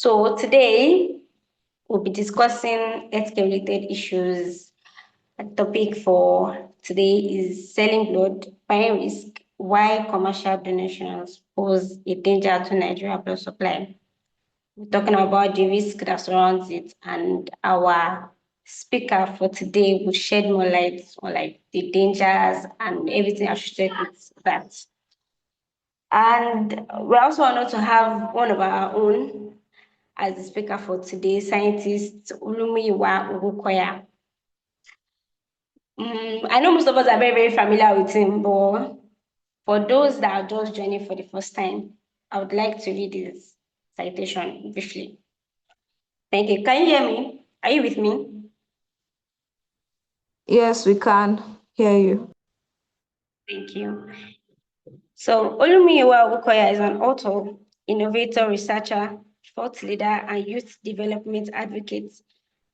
So today we'll be discussing healthcare-related issues. A topic for today is selling blood, buying risk, why commercial donations pose a danger to Nigeria blood supply. We're talking about the risk that surrounds it, and our speaker for today will shed more light on like the dangers and everything associated with that. And we're also honored to have one of our own as the speaker for today, scientist Ulumiwa Ugukoya. I know most of us are very, very familiar with him, but for those that are just joining for the first time, I would like to read his citation briefly. Thank you. Can you hear me? Are you with me? Yes, we can hear you. Thank you. So Olumiyiwa Ogukoya is an author, innovator, researcher, thought leader, and youth development advocate,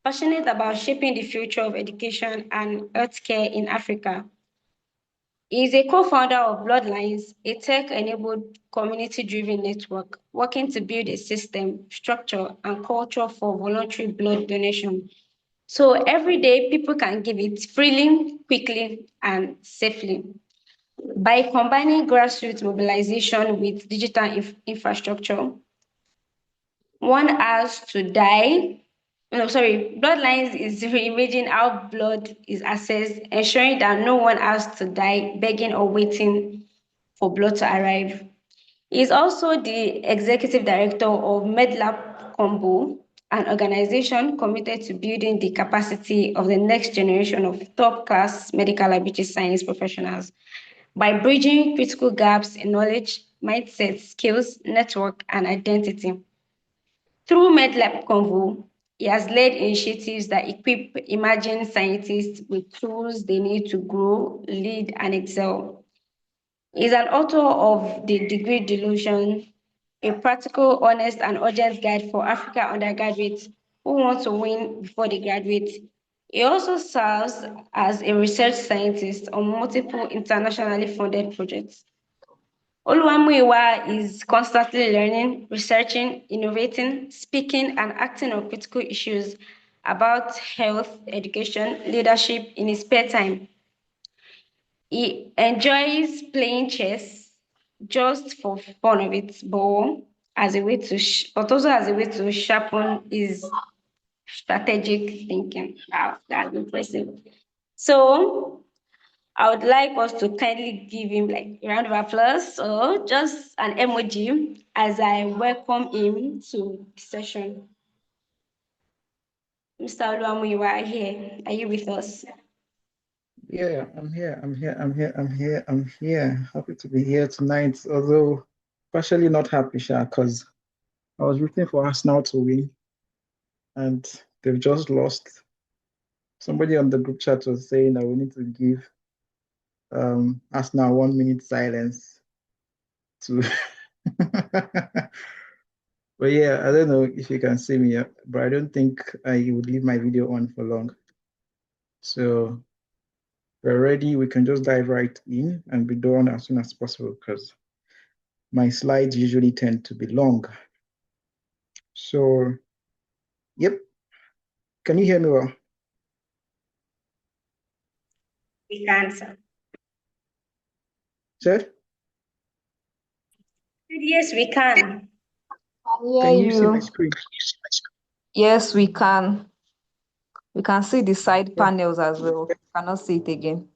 passionate about shaping the future of education and healthcare in Africa. He is a co-founder of Bloodlines, a tech-enabled community-driven network working to build a system, structure, and culture for voluntary blood donation. So every day, people can give it freely, quickly, and safely. By combining grassroots mobilization with digital infrastructure, one has to die. No, sorry, Bloodlines is reimagining how blood is accessed, ensuring that no one has to die begging or waiting for blood to arrive. He is also the executive director of MedLab Combo, an organization committed to building the capacity of the next generation of top-class medical laboratory science professionals by bridging critical gaps in knowledge, mindset, skills, network, and identity. Through MedLab Convo, he has led initiatives that equip emerging scientists with tools they need to grow, lead, and excel. He's an author of The Degree Delusion, a practical, honest, and urgent guide for Africa undergraduates who want to win before they graduate. He also serves as a research scientist on multiple internationally funded projects. Oluwamuyiwa is constantly learning, researching, innovating, speaking, and acting on critical issues about health, education, leadership in his spare time. He enjoys playing chess just for fun of it, but as a way to, but also as a way to sharpen his strategic thinking. Wow, that's impressive. So I would like us to kindly give him like a round of applause or just an emoji as I welcome him to the session. Mr. Oluwamu, you are here. Are you with us? Yeah, I'm here. I'm here. Happy to be here tonight, although partially not happy, Sha, because I was rooting for Arsenal to win and they've just lost. Somebody on the group chat was saying that we need to give Arsenal 1 minute silence to but yeah, I don't know if you can see me, but I don't think I would leave my video on for long. So we're ready. We can just dive right in and be done as soon as possible because my slides usually tend to be long. So, yep. Can you hear me well? We can, sir. Sir? Yes, we can. Can you see my screen? Yes, we can. We can see the side panels as well. We cannot see it again.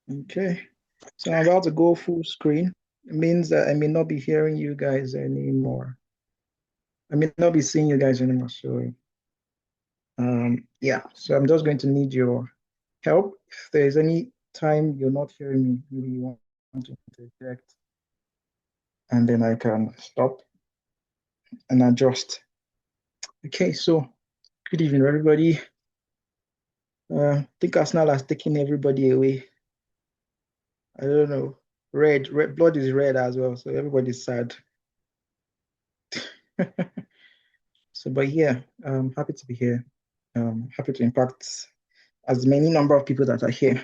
Okay. So I'm about to go full screen. It means that I may not be hearing you guys anymore. I may not be seeing you guys anymore. So, yeah. So I'm just going to need your help. If there's any time you're not hearing me, maybe you want to interject, and then I can stop and adjust. Okay. So, good evening, everybody. I think Arsenal has taken everybody away. I don't know. Red blood is red as well, so everybody's sad. So, but yeah, I'm happy to be here. Happy to impact as many number of people that are here.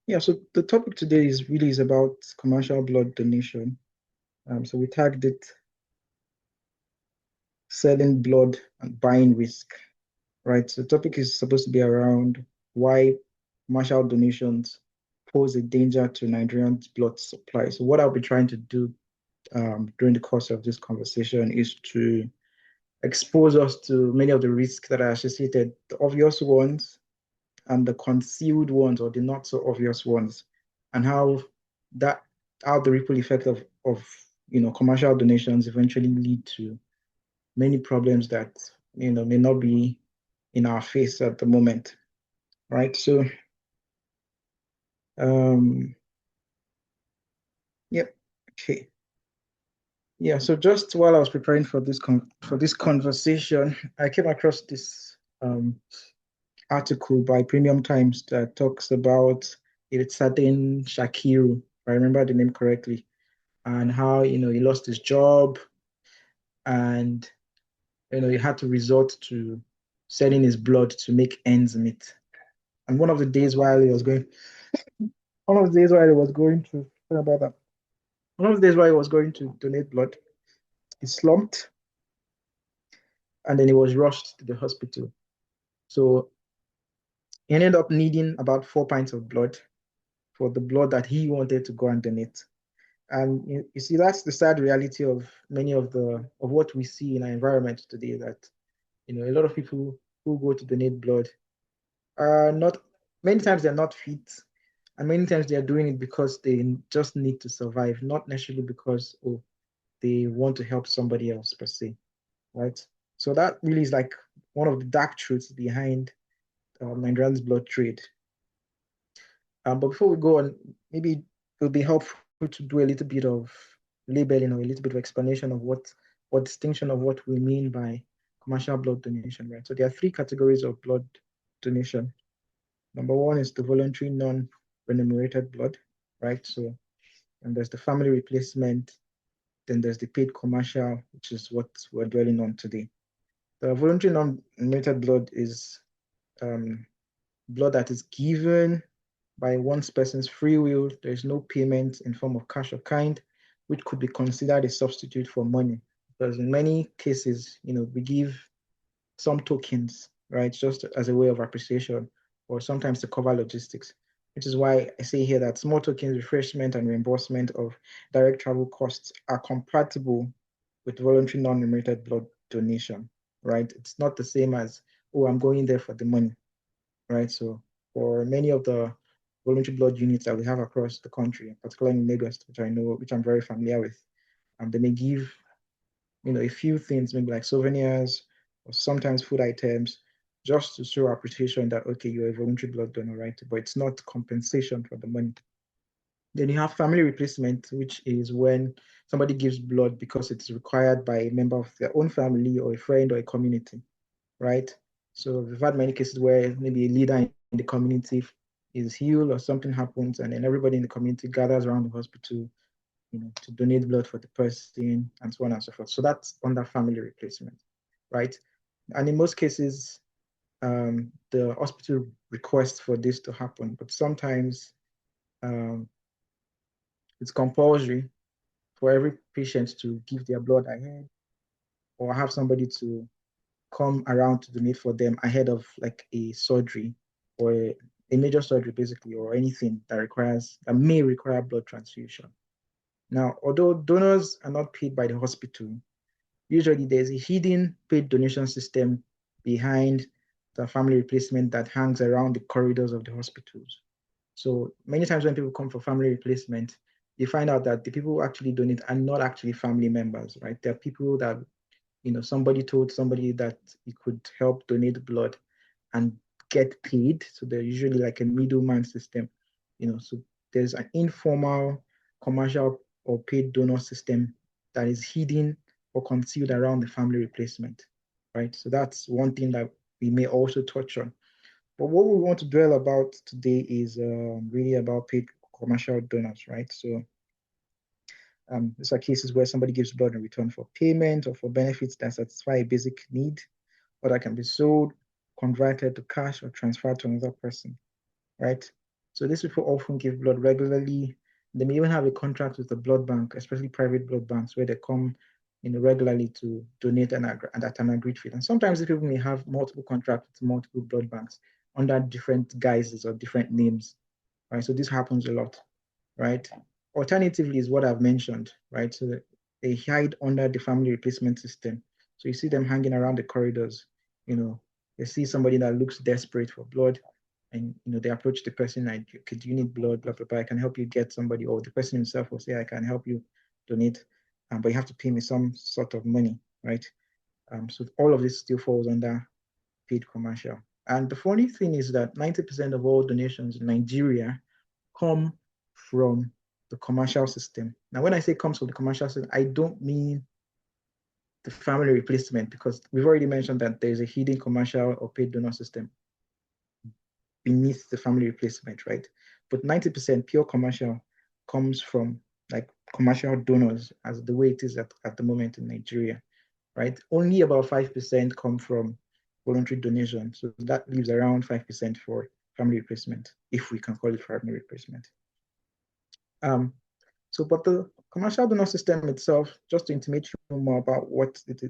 Yeah, so the topic today is about commercial blood donation. So we tagged it selling blood and buying risk, right? So the topic is supposed to be around why commercial donations pose a danger to Nigerians' blood supply. So what I'll be trying to do during the course of this conversation is to expose us to many of the risks that are associated, the obvious ones and the concealed ones or the not so obvious ones, and how the ripple effect of commercial donations eventually lead to many problems that may not be in our face at the moment, right? So, yep, okay, yeah. So just while I was preparing for this conversation, I came across this article by Premium Times that talks about a certain Shakiru, if I remember the name correctly, and how he lost his job and he had to resort to selling his blood to make ends meet. And one of the days while he was going, one of the days while he was going to, sorry about that. One of the days while he was going to donate blood, he slumped and then he was rushed to the hospital. So he ended up needing about 4 pints of blood for the blood that he wanted to go and donate. And you see, that's the sad reality of many of what we see in our environment today, that a lot of people who go to donate blood are not, many times they're not fit, and many times they're doing it because they just need to survive, not necessarily because they want to help somebody else per se, right? So that really is like one of the dark truths behind Nigerian's blood trade. But before we go on, maybe it will be helpful to do a little bit of labeling or a little bit of explanation of or distinction of what we mean by commercial blood donation, right? So there are three categories of blood donation. Number one is the voluntary non-remunerated blood, right? So, and there's the family replacement, then there's the paid commercial, which is what we're dwelling on today. The voluntary non-remunerated blood is blood that is given by one person's free will. There is no payment in form of cash or kind, which could be considered a substitute for money. Because in many cases, we give some tokens, right, just as a way of appreciation, or sometimes to cover logistics, which is why I say here that small tokens, refreshment, and reimbursement of direct travel costs are compatible with voluntary non-remunerated blood donation, right? It's not the same as, oh, I'm going there for the money, right? So for many of the voluntary blood units that we have across the country, particularly in Lagos, which I'm very familiar with, they may give, a few things, maybe like souvenirs or sometimes food items, just to show appreciation that, okay, you're a voluntary blood donor, right? But it's not compensation for the money. Then you have family replacement, which is when somebody gives blood because it's required by a member of their own family or a friend or a community, right? So we've had many cases where maybe a leader in the community is ill or something happens, and then everybody in the community gathers around the hospital, to donate blood for the person and so on and so forth. So that's under family replacement, right? And in most cases, the hospital requests for this to happen, but sometimes it's compulsory for every patient to give their blood ahead or have somebody to come around to donate for them ahead of like a surgery or a major surgery basically, or anything that may require blood transfusion. Now, although donors are not paid by the hospital, usually there's a hidden paid donation system behind the family replacement that hangs around the corridors of the hospitals. So many times when people come for family replacement, you find out that the people who actually donate are not actually family members, right? They're people that, somebody told somebody that he could help donate blood and get paid. So they're usually like a middleman system, so there's an informal commercial or paid donor system that is hidden or concealed around the family replacement, right? So that's one thing that we may also touch on. But what we want to dwell about today is really about paid commercial donors, right? So these are cases where somebody gives blood in return for payment or for benefits that satisfy a basic need, or that can be sold, converted to cash, or transferred to another person, right? So these people often give blood regularly, They may even have a contract with the blood bank, especially private blood banks, where they come regularly to donate and at an agreed fee. And sometimes the people may have multiple contracts with multiple blood banks under different guises or different names, right? So this happens a lot, right? Alternatively is what I've mentioned, right? So they hide under the family replacement system. So you see them hanging around the corridors, they see somebody that looks desperate for blood, and they approach the person like, okay, do you need blood, blah, blah, blah, I can help you get somebody, or the person himself will say, I can help you donate, but you have to pay me some sort of money, right? So all of this still falls under paid commercial. And the funny thing is that 90% of all donations in Nigeria come from the commercial system. Now, when I say comes from the commercial system, I don't mean the family replacement, because we've already mentioned that there's a hidden commercial or paid donor system beneath the family replacement, right? But 90% pure commercial comes from like commercial donors, as the way it is at the moment in Nigeria, right? Only about 5% come from voluntary donation. So that leaves around 5% for family replacement, if we can call it family replacement. But the commercial donor system itself, just to intimate you more about what it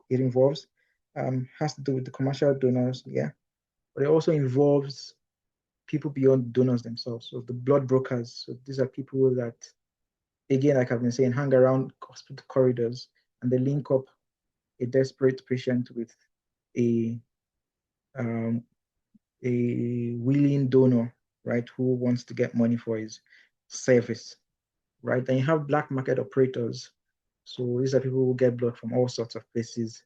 involves, has to do with the commercial donors, yeah, but it also involves people beyond donors themselves. So the blood brokers, so these are people that, again, like I've been saying, hang around hospital corridors, and they link up a desperate patient with a willing donor, right, who wants to get money for his service, right? Then you have black market operators. So these are people who get blood from all sorts of places,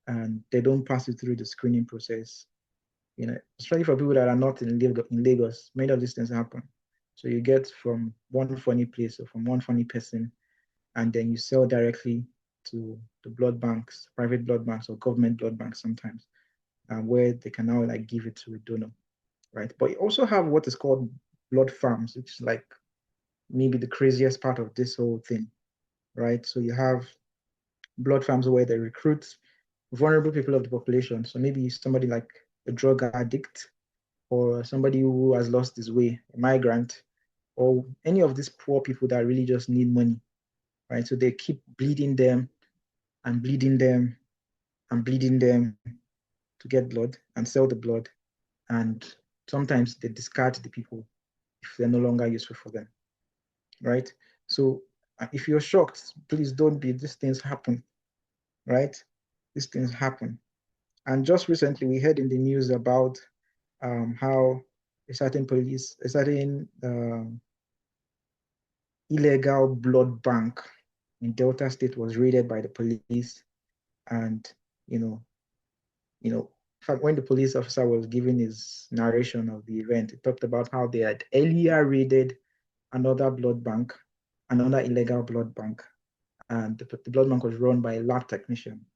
and they don't pass it through the screening process. Especially for people that are not in Lagos, many of these things happen. So you get from one funny place or from one funny person, and then you sell directly to the blood banks, private blood banks or government blood banks sometimes, where they can now like give it to a donor, right? But you also have what is called blood farms, which is like maybe the craziest part of this whole thing, right? So you have blood farms where they recruit vulnerable people of the population. So maybe somebody like a drug addict, or somebody who has lost his way, a migrant, or any of these poor people that really just need money, right? So they keep bleeding them and bleeding them and bleeding them to get blood and sell the blood. And sometimes they discard the people if they're no longer useful for them, right? So if you're shocked, please don't be, these things happen, right? These things happen. And just recently we heard in the news about how a certain illegal blood bank in Delta State was raided by the police. And, in fact, when the police officer was giving his narration of the event, he talked about how they had earlier raided another blood bank, another illegal blood bank. And the blood bank was run by a lab technician.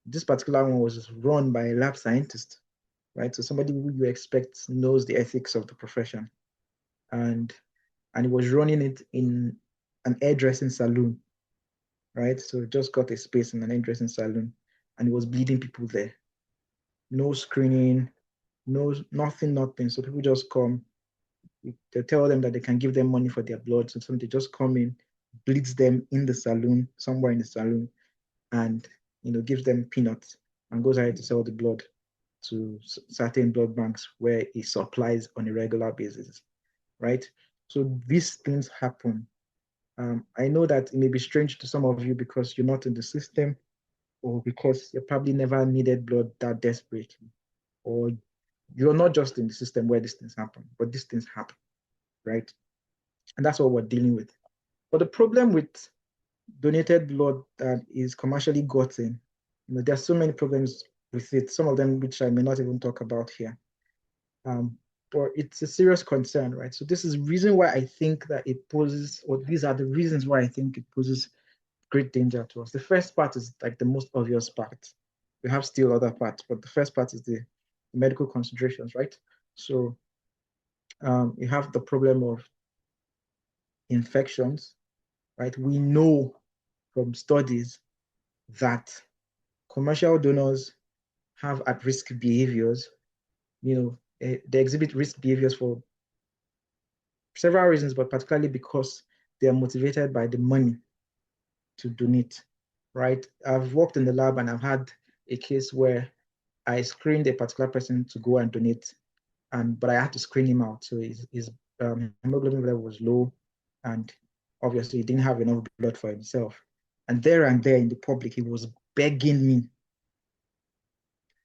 This particular one was run by a lab scientist, right? So somebody who you expect knows the ethics of the profession. And he was running it in an hairdressing salon, right? So just got a space in an hairdressing salon, and he was bleeding people there. No screening, nothing. So people just come. They tell them that they can give them money for their blood. So they just come in, bleeds them in the salon, somewhere in the salon, and gives them peanuts and goes ahead to sell the blood to certain blood banks where he supplies on a regular basis, right? So these things happen. I know that it may be strange to some of you because you're not in the system, or because you probably never needed blood that desperately, or you're not just in the system where these things happen, but these things happen, right? And that's what we're dealing with. But the problem with donated blood that is commercially gotten, there's so many problems with it, some of them which I may not even talk about here. But it's a serious concern, right? So this is the reason why I think that it poses, or these are the reasons why I think it poses great danger to us. The first part is like the most obvious part. We have still other parts, but the first part is the medical considerations, right? So you have the problem of infections, right? We know from studies that commercial donors have at-risk behaviors. They exhibit risk behaviors for several reasons, but particularly because they are motivated by the money to donate, right? I've worked in the lab and I've had a case where I screened a particular person to go and donate, but I had to screen him out. So his hemoglobin level was low, and obviously he didn't have enough blood for himself. And there in the public, he was begging me,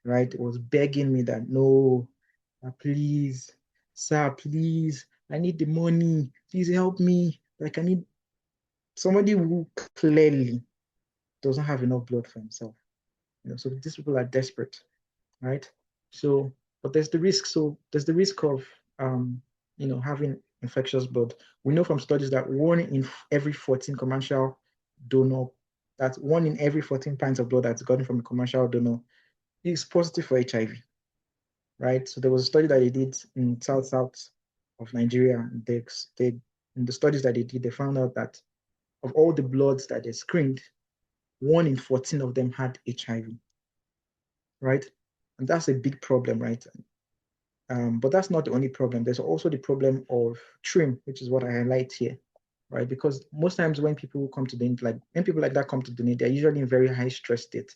right? He was begging me that, no, please, sir, please, I need the money. Please help me. Like, I need somebody who clearly doesn't have enough blood for himself. So these people are desperate, right? So, but there's the risk. So there's the risk of, having infectious blood. We know from studies that one in every 14 commercial donor, that's 1 in every 14 pints of blood that's gotten from a commercial donor is positive for HIV, right? So there was a study that they did in south of Nigeria. In the studies that they did, they found out that of all the bloods that they screened, 1 in 14 of them had HIV, right? And that's a big problem, right? But that's not the only problem. There's also the problem of TRIM, which is what I highlight here, right? Because most times when people come to donate, when people like that come to donate, they're usually in very high stress state.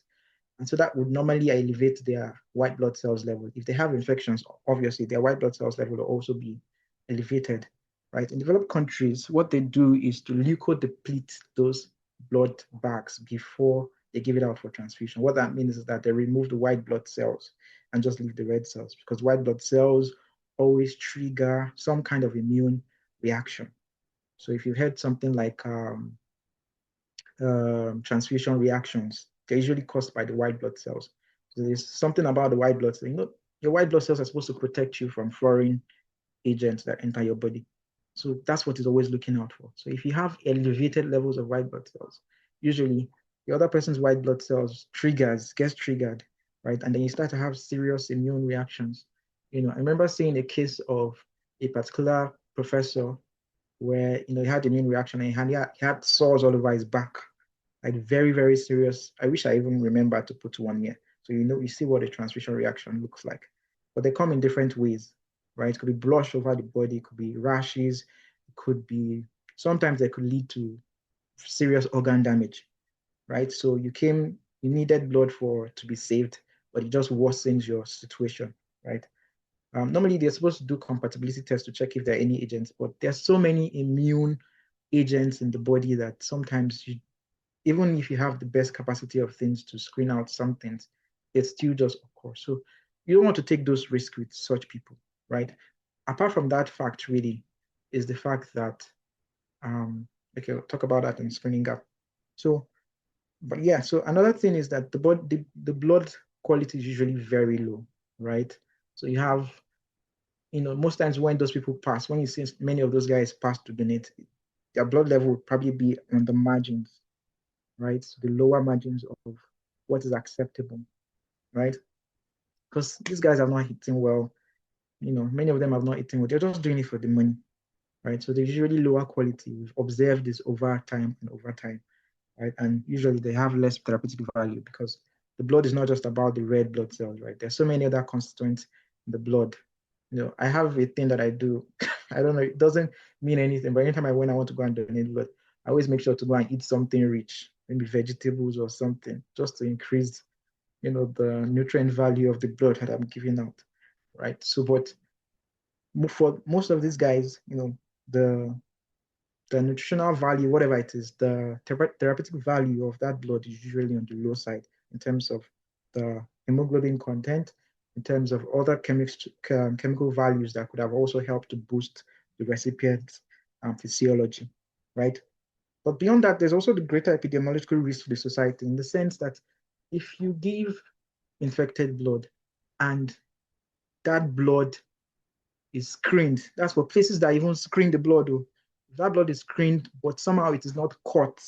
And so that would normally elevate their white blood cells level. If they have infections, obviously their white blood cells level will also be elevated, right? In developed countries, what they do is to leukodeplete those blood bags before they give it out for transfusion. What that means is that they remove the white blood cells and just leave the red cells, because white blood cells always trigger some kind of immune reaction. So if you've had something like transfusion reactions, they're usually caused by the white blood cells. So there's something about the white blood cells. Your white blood cells are supposed to protect you from foreign agents that enter your body. So that's what it's always looking out for. So if you have elevated levels of white blood cells, usually the other person's white blood cells gets triggered, right? And then you start to have serious immune reactions. I remember seeing a case of a particular professor where, he had immune reaction and he had sores all over his back, like very, very serious. I wish I even remember to put one here. So, you see what a transfusion reaction looks like. But they come in different ways, right? It could be blush over the body, it could be rashes, it could be, sometimes they could lead to serious organ damage, right? So you needed blood to be saved, but it just worsens your situation, right? Normally, they're supposed to do compatibility tests to check if there are any agents, but there's so many immune agents in the body that sometimes even if you have the best capacity of things to screen out some things, it still just occurs. So you don't want to take those risks with such people, right? Apart from that fact, really, is the fact that, okay, I'll talk about that in screening gap. So, but yeah, so another thing is that the blood quality is usually very low, right? So you have, most times when those people pass, when you see many of those guys pass to donate, their blood level would probably be on the margins, right? So the lower margins of what is acceptable, right? Because these guys are not eating well. Many of them have not eaten well. They're just doing it for the money, right? So they're usually lower quality. We've observed this over time, right? And usually they have less therapeutic value because the blood is not just about the red blood cells, right? There's so many other constituents in the blood. I have a thing that I do. I don't know, it doesn't mean anything, but anytime I want to go and donate blood, I always make sure to go and eat something rich, maybe vegetables or something, just to increase, the nutrient value of the blood that I'm giving out, right? So, but for most of these guys, the nutritional value, whatever it is, the therapeutic value of that blood is usually on the low side in terms of the hemoglobin content, in terms of other chemical values that could have also helped to boost the recipient's physiology, right? But beyond that, there's also the greater epidemiological risk to the society in the sense that if you give infected blood and that blood is screened, that's for places that even screen the blood, though. If that blood is screened, but somehow it is not caught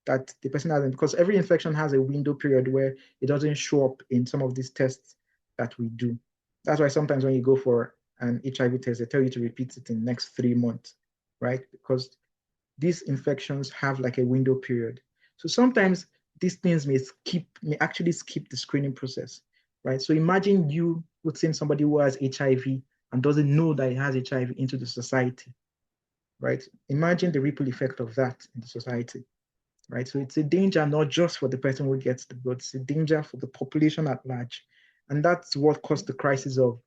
that the person hasn't, because every infection has a window period where it doesn't show up in some of these tests that we do. That's why sometimes when you go for an HIV test, they tell you to repeat it in the next 3 months, right? Because these infections have like a window period. So sometimes these things may actually skip the screening process, right? So imagine you putting somebody who has HIV and doesn't know that he has HIV into the society, right? Imagine the ripple effect of that in the society, right? So it's a danger not just for the person who gets the blood, it's a danger for the population at large. And that's what caused the crisis of,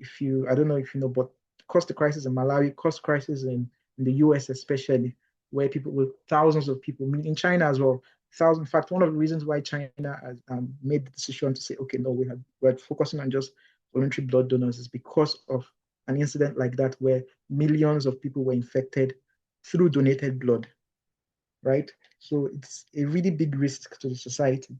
I don't know if you know, but caused the crisis in Malawi, caused crisis in the US especially, where people with thousands of people, in China as well, thousands. In fact, one of the reasons why China has made the decision to say, okay, no, we're focusing on just voluntary blood donors is because of an incident like that where millions of people were infected through donated blood, right? So it's a really big risk to the society.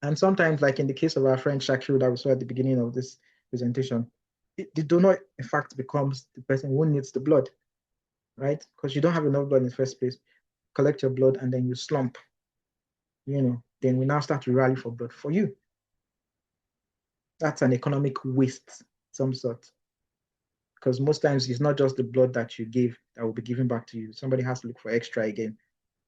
And sometimes, like in the case of our friend Shakir that we saw at the beginning of this presentation, the donor, in fact, becomes the person who needs the blood, right? Because you don't have enough blood in the first place. Collect your blood and then you slump, then we now start to rally for blood for you. That's an economic waste, some sort. Because most times it's not just the blood that you gave that will be given back to you. Somebody has to look for extra again,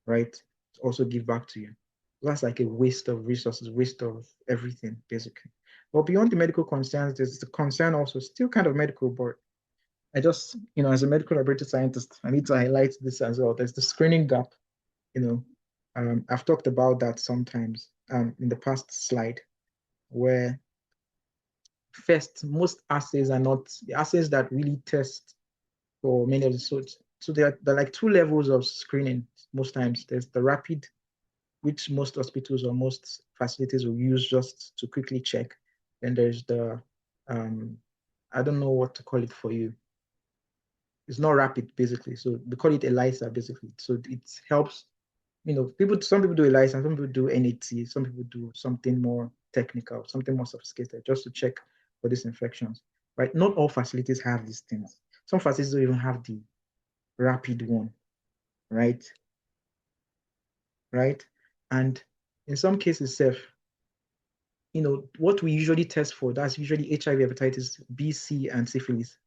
right? To also give back to you. That's like a waste of resources, waste of everything, basically. But beyond the medical concerns, there's the concern also, still kind of medical, but I just, as a medical laboratory scientist, I need to highlight this as well. There's the screening gap, I've talked about that sometimes in the past slide, where first, most assays are not the assays that really test for many of the sorts. So there are like two levels of screening most times. There's the rapid, which most hospitals or most facilities will use just to quickly check. Then there's the, I don't know what to call it for you. It's not rapid, basically. So we call it ELISA, basically. So it helps, some people do ELISA, some people do NAT, some people do something more technical, something more sophisticated, just to check for these infections, right? Not all facilities have these things. Some facilities don't even have the rapid one, right? Right? And in some cases, what we usually test for, that's usually HIV, hepatitis B, C, and syphilis,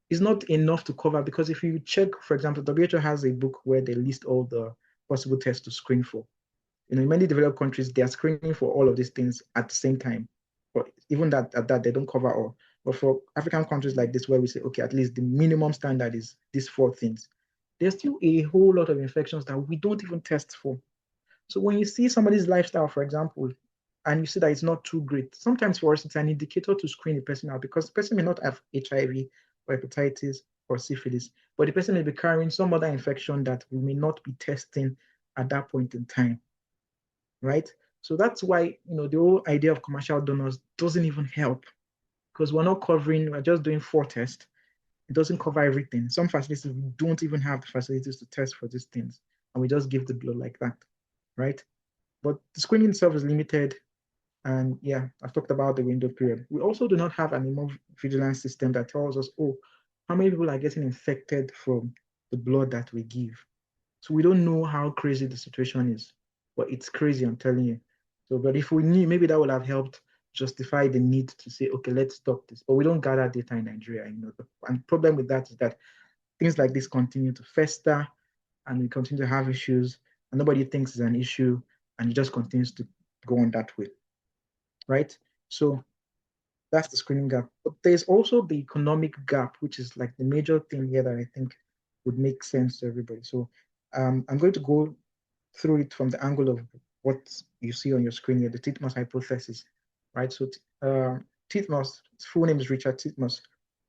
is not enough to cover, because if you check, for example, WHO has a book where they list all the possible tests to screen for. In many developed countries, they are screening for all of these things at the same time. But even at that, they don't cover all. But for African countries like this, where we say, okay, at least the minimum standard is these 4 things, there's still a whole lot of infections that we don't even test for. So when you see somebody's lifestyle, for example, and you see that it's not too great, sometimes for us, it's an indicator to screen the person out, because the person may not have HIV or hepatitis or syphilis, but the person may be carrying some other infection that we may not be testing at that point in time, right? So that's why, the whole idea of commercial donors doesn't even help, because we're just doing 4 tests. It doesn't cover everything. Some facilities, we don't even have the facilities to test for these things, and we just give the blood like that, right? But the screening itself is limited. And yeah, I've talked about the window period. We also do not have an immunovigilance system that tells us, oh, how many people are getting infected from the blood that we give. So we don't know how crazy the situation is, but it's crazy, I'm telling you. So, but if we knew, maybe that would have helped justify the need to say, okay, let's stop this. But we don't gather data in Nigeria. And the problem with that is that things like this continue to fester, and we continue to have issues, and nobody thinks it's an issue, and it just continues to go on that way, right? So that's the screening gap. But there's also the economic gap, which is like the major thing here that I think would make sense to everybody. So I'm going to go through it from the angle of what you see on your screen here, the Titmus hypothesis, right? So Titmus, his full name is Richard Titmus,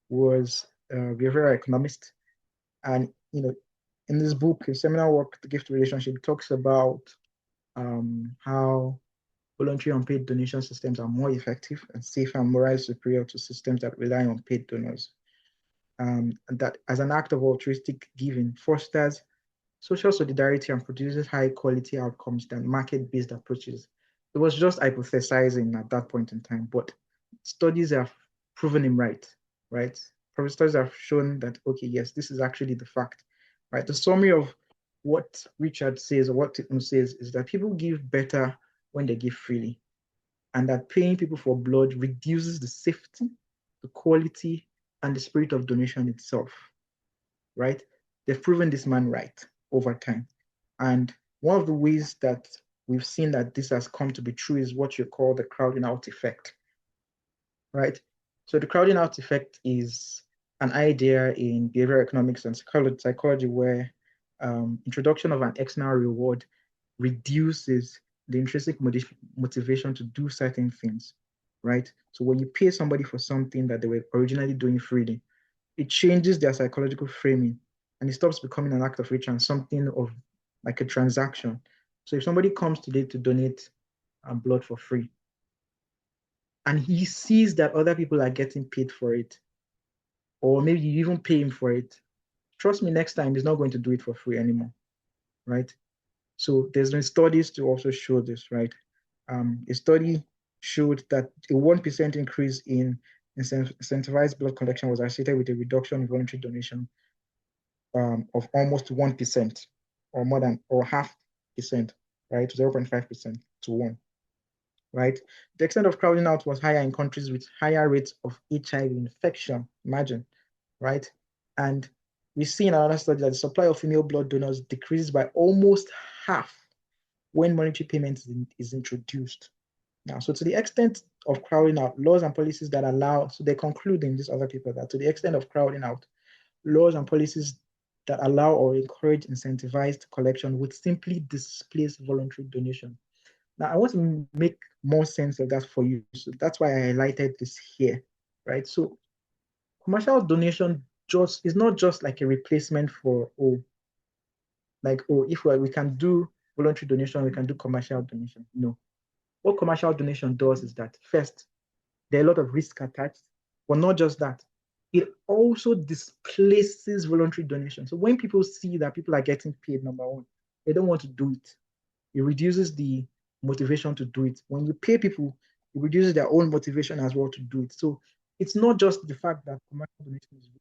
was a behavioral economist. And, in this book, his seminal work, The Gift Relationship, talks about how voluntary unpaid donation systems are more effective and safer and morally superior to systems that rely on paid donors. And that as an act of altruistic giving fosters social solidarity and produces high quality outcomes than market-based approaches. It was just hypothesizing at that point in time, but studies have proven him right? Studies have shown that, okay, yes, this is actually the fact, right? The summary of what Richard says or what Titmus says is that people give better when they give freely, and that paying people for blood reduces the safety, the quality, and the spirit of donation itself, right? They've proven this man right over time. And one of the ways that we've seen that this has come to be true is what you call the crowding out effect, right? So the crowding out effect is an idea in behavioral economics and psychology where introduction of an external reward reduces the intrinsic motivation to do certain things, right? So when you pay somebody for something that they were originally doing freely, it changes their psychological framing and it stops becoming an act of rich and something of like a transaction. So if somebody comes today to donate blood for free and he sees that other people are getting paid for it, or maybe you even pay him for it, trust me, next time he's not going to do it for free anymore, right? So there's been studies to also show this, right? A study showed that a 1% increase in incentivized blood collection was associated with a reduction in voluntary donation of almost 1% or more than, or half percent, right? 0.5% to 1, right? The extent of crowding out was higher in countries with higher rates of HIV infection, imagine, right? And we see in another study that the supply of female blood donors decreases by almost half when monetary payment is introduced. Now, so to the extent of crowding out, laws and policies that allow, so they're concluding, these other people, that to the extent of crowding out, laws and policies that allow or encourage incentivized collection would simply displace voluntary donation. Now, I want to make more sense of that for you. So that's why I highlighted this here, right? So commercial donation just is not just like a replacement for, if we can do voluntary donation, we can do commercial donation. No. What commercial donation does is that, first, there are a lot of risk attached, but not just that. It also displaces voluntary donation. So when people see that people are getting paid, number one, they don't want to do it. It reduces the motivation to do it. When you pay people, it reduces their own motivation as well to do it. So it's not just the fact that commercial donation is risky,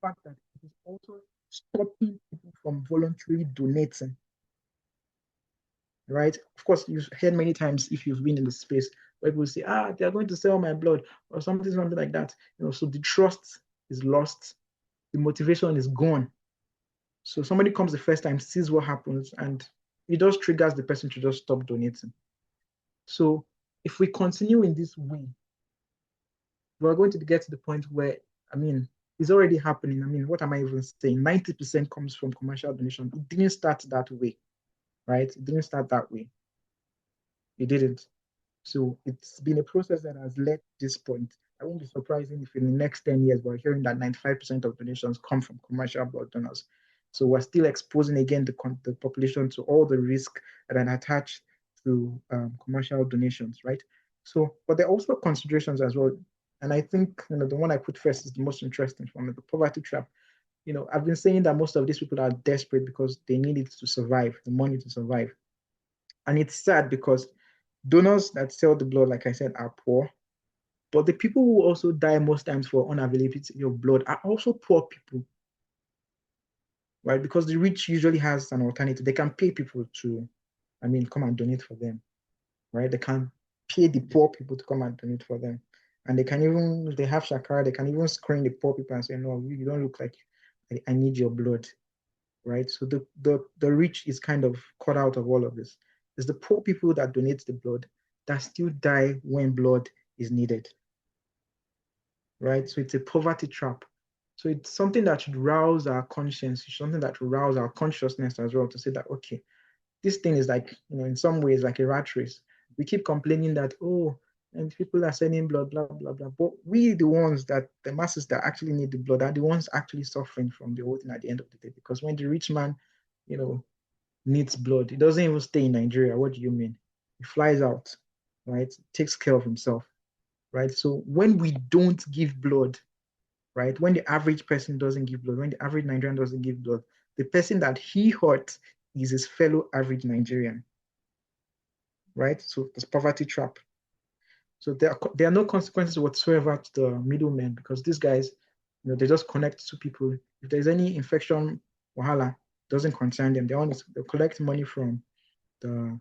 the fact that it is also stopping people from voluntarily donating, right? Of course, you've heard many times, if you've been in the space, where people say, they're going to sell my blood or something like that. So the trust is lost, the motivation is gone. So somebody comes the first time, sees what happens, and it just triggers the person to just stop donating. So if we continue in this way, we're going to get to the point where, it's already happening. What am I even saying? 90% comes from commercial donation. It didn't start that way, right? It didn't start that way. It didn't. So it's been a process that has led to this point. I won't be surprised if in the next 10 years, we're hearing that 95% of donations come from commercial blood donors. So we're still exposing again the population to all the risk that are attached to commercial donations, right? So, but there are also considerations as well. And I think the one I put first is the most interesting for me, the poverty trap. I've been saying that most of these people are desperate because they need it to survive, the money to survive. And it's sad because donors that sell the blood, like I said, are poor. But the people who also die most times for unavailability of blood are also poor people, right? Because the rich usually has an alternative. They can pay people to, come and donate for them, right? They can pay the poor people to come and donate for them. And they can even, if they have Shakara, they can even screen the poor people and say, no, you don't look like I need your blood, right? So the rich is kind of cut out of all of this. It's the poor people that donate the blood that still die when blood is needed, right? So it's a poverty trap. So it's something that should rouse our conscience, it's something that should rouse our consciousness as well, to say that, okay, this thing is like, in some ways like a rat race. We keep complaining that, and people are sending blood, blah, blah, blah. But we, the ones that, the masses that actually need the blood, are the ones actually suffering from the whole thing at the end of the day. Because when the rich man, needs blood, he doesn't even stay in Nigeria. What do you mean? He flies out, right? Takes care of himself, right? So when we don't give blood, right? When the average person doesn't give blood, when the average Nigerian doesn't give blood, the person that he hurt is his fellow average Nigerian, right? So there's poverty trap. So there are no consequences whatsoever to the middlemen, because these guys, they just connect to people. If there's any infection, wahala, doesn't concern them. They collect money from the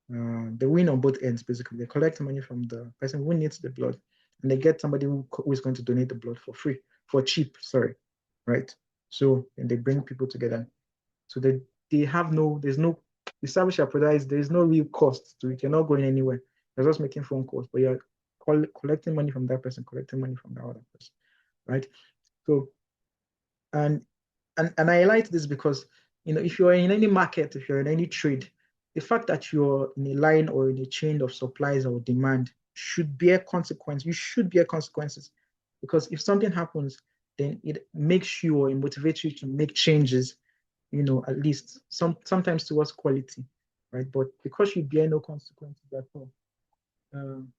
win on both ends, basically. They collect money from the person who needs the blood, and they get somebody who is going to donate the blood for free, for cheap, sorry, right? So, and they bring people together. So they have there's no, establish your product, there's no real cost to it. You're not going anywhere. You're just making phone calls, but you're collecting money from that person, collecting money from the other person, right? So, and and I highlight this because, if you're in any market, if you're in any trade, the fact that you're in a line or in a chain of supplies or demand should bear consequence. You should bear consequences, because if something happens, then it makes you or it motivates you to make changes, at least sometimes towards quality, right? But because you bear no consequences at all, um,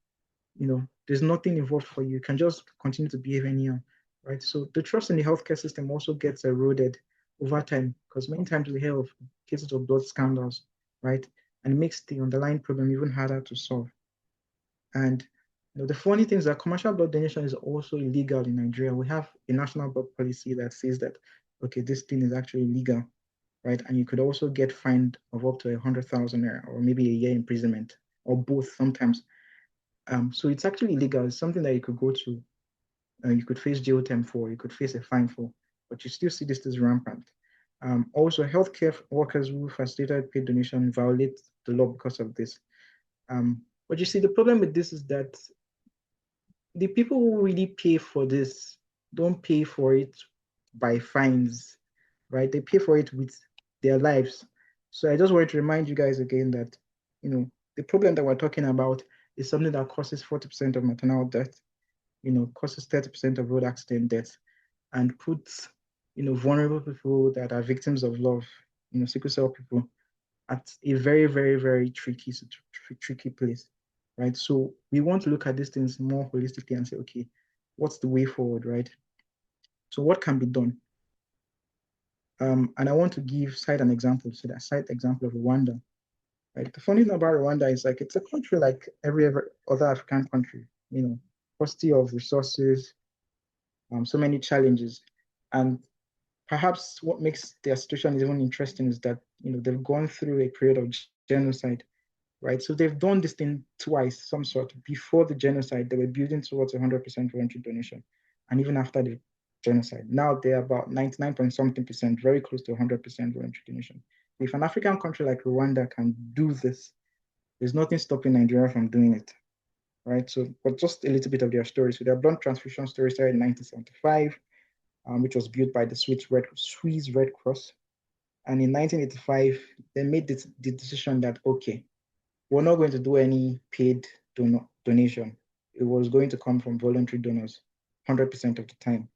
there's nothing involved for you. You can just continue to behave anyhow, right? So the trust in the healthcare system also gets eroded over time, because many times we hear of cases of blood scandals, right? And it makes the underlying problem even harder to solve. And the funny thing is that commercial blood donation is also illegal in Nigeria. We have a national blood policy that says that, okay, this thing is actually legal, right? And you could also get fined of up to 100,000 naira, or maybe a year imprisonment, or both sometimes. So it's actually illegal. It's something that you could go to, you could face jail term for, you could face a fine for, but you still see this as rampant. Also, healthcare workers who facilitated paid donation violate the law because of this. But you see, the problem with this is that the people who really pay for this don't pay for it by fines, right? They pay for it with their lives. So I just wanted to remind you guys again that, the problem that we're talking about is something that causes 40% of maternal death, causes 30% of road accident deaths, and puts, vulnerable people that are victims of love, sickle cell people, at a very, very, very tricky place, right? So we want to look at these things more holistically and say, okay, what's the way forward, right? So what can be done? And I want to cite an example, so that cite the example of Rwanda, right? The funny thing about Rwanda is, like, it's a country like every other African country, paucity of resources, so many challenges. And perhaps what makes their situation even interesting is that, they've gone through a period of genocide, right? So they've done this thing twice, some sort. Before the genocide, they were building towards 100% voluntary donation. And even after the genocide, now they're about 99 point something percent, very close to 100% voluntary donation. If an African country like Rwanda can do this, there's nothing stopping Nigeria from doing it, right? So, but just a little bit of their story. So their blood transfusion story started in 1975, which was built by the Swiss Red Cross. And in 1985, they made the decision that, okay, we're not going to do any paid donation. It was going to come from voluntary donors 100% of the time,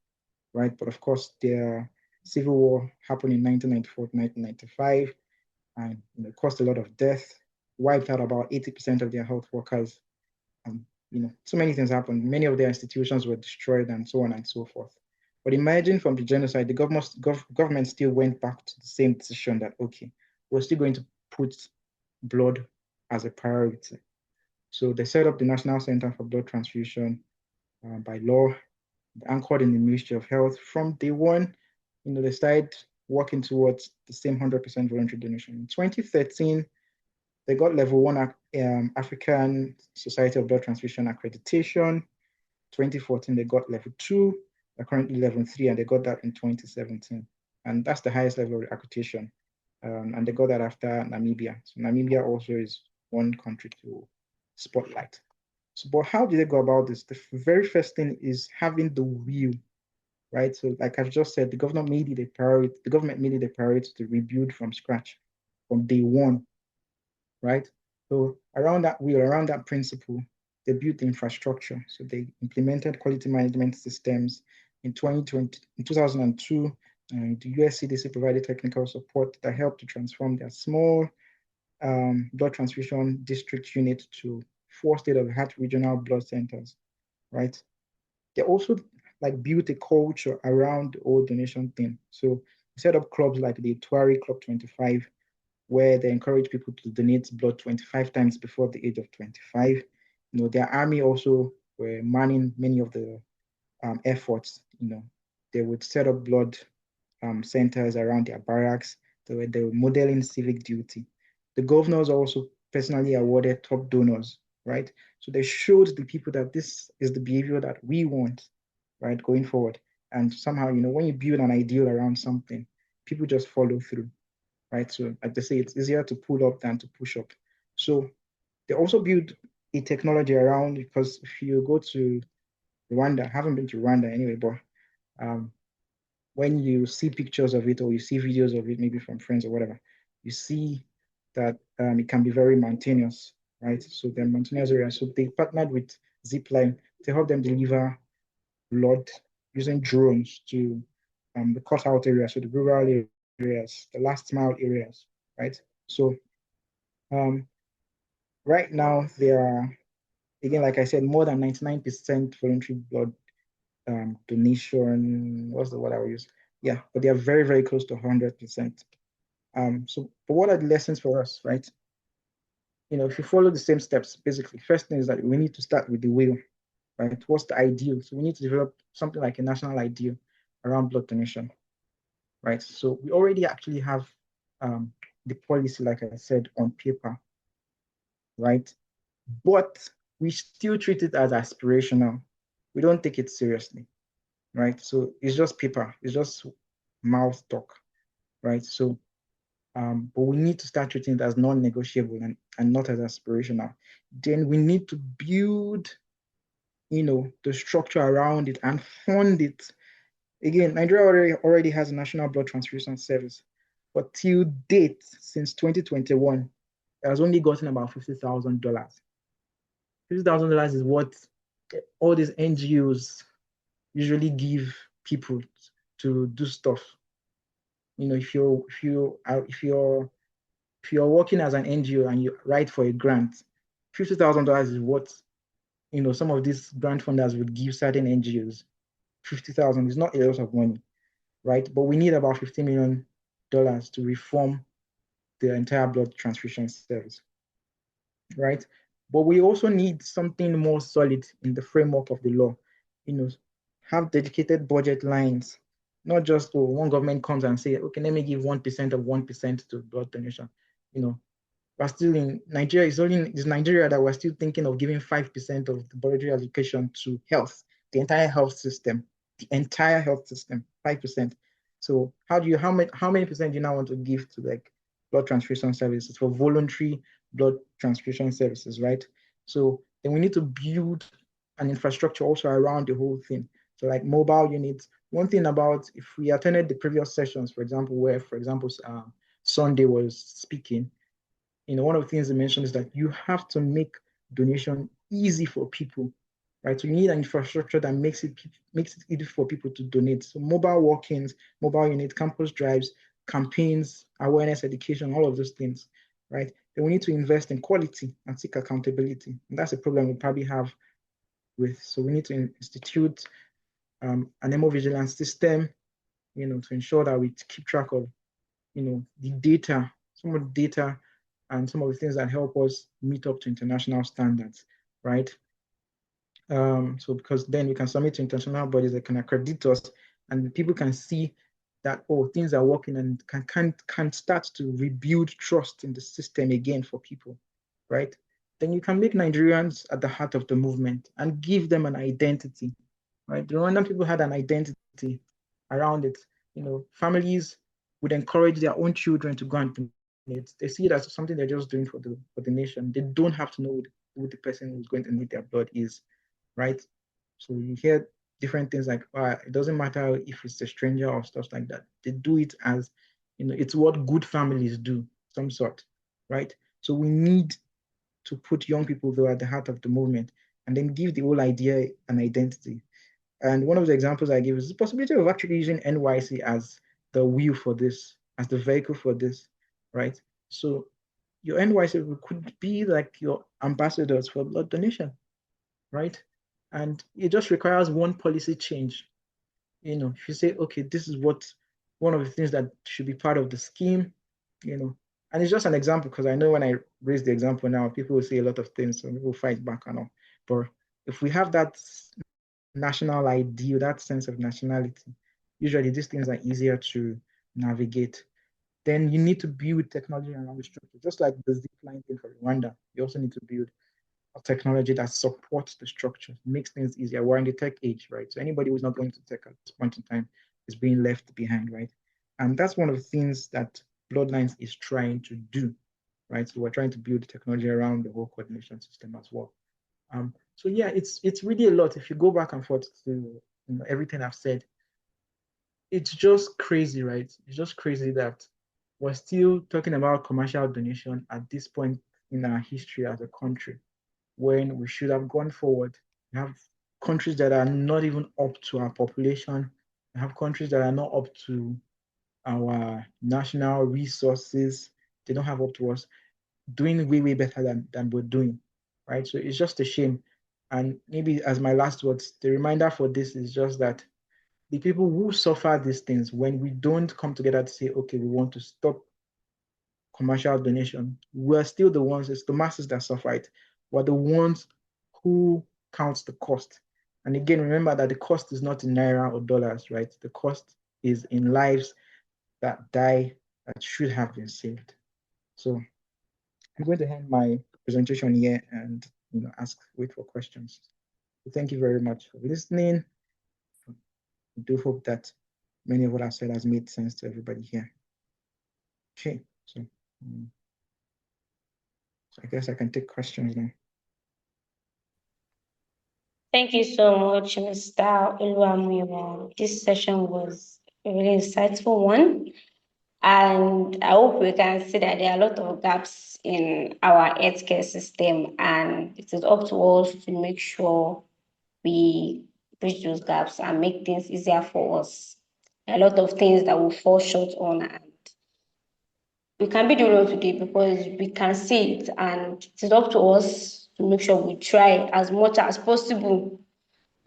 right? But of course, their civil war happened in 1994 to 1995, and caused a lot of death, wiped out about 80% of their health workers. So many things happened. Many of their institutions were destroyed, and so on and so forth. But imagine, from the genocide, the government still went back to the same decision that, okay, we're still going to put blood as a priority. So they set up the National Center for Blood Transfusion by law, anchored in the Ministry of Health. From day one, they started working towards the same 100% voluntary donation. In 2013, they got level 1 African Society of Blood Transfusion accreditation. 2014, they got level 2. They're currently level 3, and they got that in 2017. And that's the highest level of accreditation. And they got that after Namibia. So Namibia also is one country to spotlight. So, but how did they go about this? The very first thing is having the will, right? So, like I've just said, the government made it a priority. The government made it a priority to rebuild from scratch, from day one, right? So, around that will, around that principle, they built the infrastructure. So they implemented quality management systems in 2020. In 2002, the US CDC provided technical support that helped to transform their small blood transfusion district unit to 4 state-of-the-art regional blood centers, right? They also built a culture around the whole donation thing. So set up clubs like the Tuari Club 25, where they encourage people to donate blood 25 times before the age of 25. Their army also were manning many of the efforts. They would set up blood centers around their barracks. They were modeling civic duty. The governors also personally awarded top donors, right? So they showed the people that this is the behavior that we want, right, going forward. And somehow, when you build an ideal around something, people just follow through, right? So like they say, it's easier to pull up than to push up. So they also build a technology around, because if you go to Rwanda, I haven't been to Rwanda anyway, but when you see pictures of it or you see videos of it, maybe from friends or whatever, you see that it can be very mountainous, right? So they're mountainous areas. So they partnered with Zipline to help them deliver blood using drones to the cutout areas, so the rural areas, the last mile areas, right? So um, right now there are, again, like I said, more than 99% voluntary blood donation. What's the word I will use? Yeah, but they are very, very close to 100%. So, but what are the lessons for us, right? If you follow the same steps, basically, first thing is that we need to start with the will, right? What's the ideal? So we need to develop something like a national ideal around blood donation, right? So we already actually have the policy, like I said, on paper, right? But we still treat it as aspirational. We don't take it seriously, right? So it's just paper, it's just mouth talk, right? So, but we need to start treating it as non-negotiable and not as aspirational. Then we need to build, the structure around it and fund it. Again, Nigeria already has a national blood transfusion service, but till date, since 2021, it has only gotten about $50,000. $50,000 is what all these NGOs usually give people to do stuff. If you're working as an NGO and you write for a grant, $50,000 is what some of these grant funders would give certain NGOs. 50,000 is not a lot of money, right? But we need about $50 million to reform the entire blood transfusion service, right? But we also need something more solid in the framework of the law. Have dedicated budget lines, not just one government comes and say, okay, let me give 1% of 1% to blood donation. We're still in Nigeria. It's Nigeria that we're still thinking of giving 5% of the budgetary allocation to health, the entire health system, 5%. So how many percent do you now want to give to like blood transfusion services for voluntary blood transfusion services, right? So then we need to build an infrastructure also around the whole thing. So like mobile units. One thing about, if we attended the previous sessions, for example, where, for example, Sunday was speaking, one of the things they mentioned is that you have to make donation easy for people, right? So you need an infrastructure that makes it easy for people to donate. So mobile walk-ins, mobile units, campus drives, campaigns, awareness, education, all of those things, right? Then we need to invest in quality and seek accountability. And that's a problem we probably have so we need to institute an MO vigilance system, to ensure that we keep track of, the data, some of the data and some of the things that help us meet up to international standards, right? So because then we can submit to international bodies that can accredit us, and people can see that, oh, things are working, and can start to rebuild trust in the system again for people, right? Then you can make Nigerians at the heart of the movement and give them an identity, right? The Rwandan people had an identity around it. Families would encourage their own children to go and donate. They see it as something they're just doing for the nation. They don't have to know who the person who's going to need their blood is, right? So you hear different things like, it doesn't matter if it's a stranger or stuff like that. They do it as, it's what good families do, some sort, right? So we need to put young people though at the heart of the movement and then give the whole idea an identity. And one of the examples I give is the possibility of actually using NYC as the wheel for this, as the vehicle for this, right? So your NYC could be like your ambassadors for blood donation, right? And it just requires one policy change. If you say, okay, this is one of the things that should be part of the scheme, and it's just an example, because I know when I raise the example now, people will say a lot of things, so people fight back and all. But if we have that national ideal, that sense of nationality, usually these things are easier to navigate. Then you need to build technology around the structure, just like the zipline thing for Rwanda. You also need to build a technology that supports the structure, makes things easier. We're in the tech age, right? So anybody who's not going to tech at this point in time is being left behind, right? And that's one of the things that Bloodlines is trying to do, right? So we're trying to build technology around the whole coordination system as well. So yeah, it's really a lot. If you go back and forth to everything I've said, it's just crazy, right? It's just crazy that we're still talking about commercial donation at this point in our history as a country when we should have gone forward. We have countries that are not even up to our population. We have countries that are not up to our national resources. They don't have up to us doing way, way better than we're doing, right? So it's just a shame. And maybe as my last words, the reminder for this is just that the people who suffer these things, when we don't come together to say, okay, we want to stop commercial donation, we're still the ones, it's the masses that suffer it. We're the ones who counts the cost. And again, remember that the cost is not in naira or dollars, right? The cost is in lives that die that should have been saved. So I'm going to end my presentation here and wait for questions. So thank you very much for listening. I do hope that many of what I've said has made sense to everybody here. Okay, so I guess I can take questions now. Thank you so much, Mr. Oluwamuyiwa. This session was a really insightful one. And I hope we can see that there are a lot of gaps in our healthcare system, and it is up to us to make sure we bridge those gaps and make things easier for us. A lot of things that will fall short on, and we can be doing it today because we can see it, and it is up to us to make sure we try as much as possible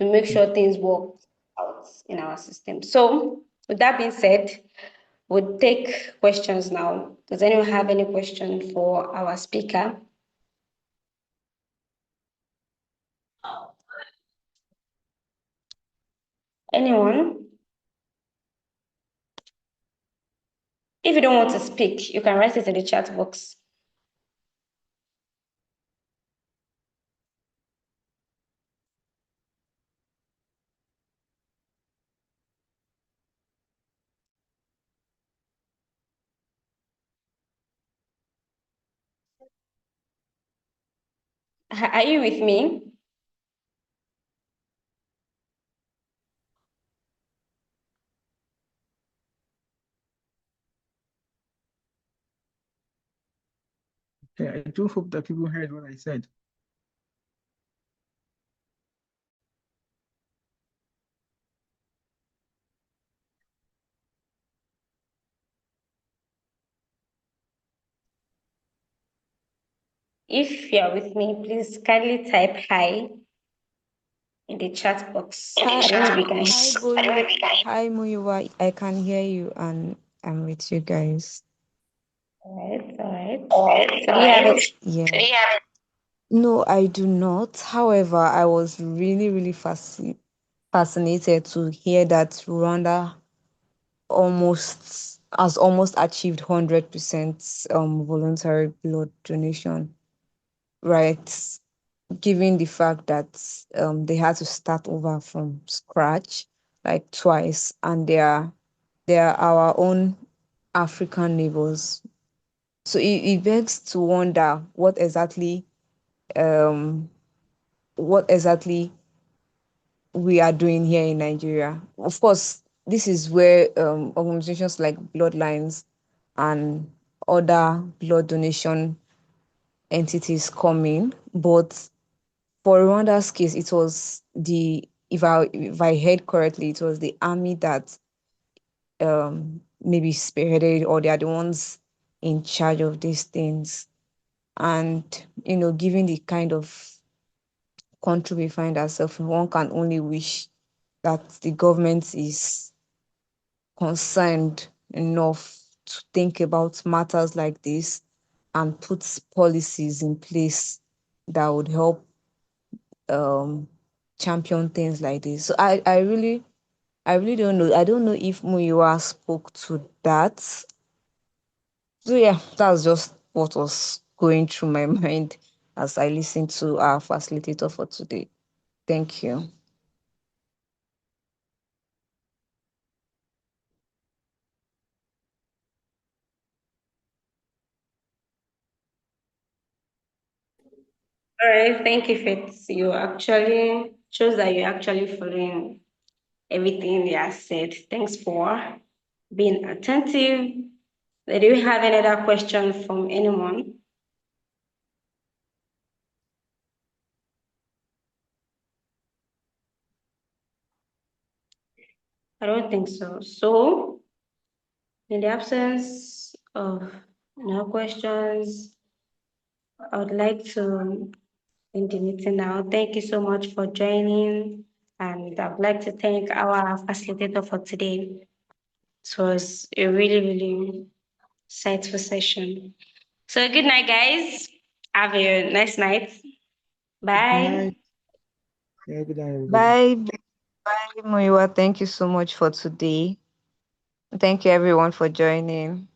to make sure things work out in our system. So, with that being said, we'll take questions now. Does anyone have any question for our speaker? Anyone? If you don't want to speak, you can write it in the chat box. Are you with me? Okay, I do hope that people heard what I said. If you are with me, please kindly type hi in the chat box. I don't know if you can Hi, Muyiwa. I can hear you and I'm with you guys. all right. So do you have it? Yeah. No, I do not. However, I was really, really fascinated to hear that Rwanda almost achieved 100% voluntary blood donation, right? Given the fact that they had to start over from scratch like twice, and they are our own African neighbors. So it begs to wonder um what exactly we are doing here in Nigeria. Of course, this is where organizations like Bloodlines and other blood donation entities come in. But for Rwanda's case, it was if I heard correctly, it was the army that maybe spearheaded, or they are the ones in charge of these things. And given the kind of country we find ourselves in, one can only wish that the government is concerned enough to think about matters like this and put policies in place that would help um, champion things like this. So I really don't know. I don't know if Muyiwa spoke to that. So yeah, that's just what was going through my mind as I listened to our facilitator for today. Thank you. All right, thank you, Faith. You actually shows that you're actually following everything they have said. Thanks for being attentive. Do you have any other question from anyone? I don't think so. So, in the absence of no questions, I would like to end the meeting now. Thank you so much for joining, and I'd like to thank our facilitator for today. It was a really, really insightful session. So, good night, guys. Have a nice night. Good Bye. night. Yeah, good night, everybody. Bye. Bye, Muiwa. Thank you so much for today. Thank you, everyone, for joining.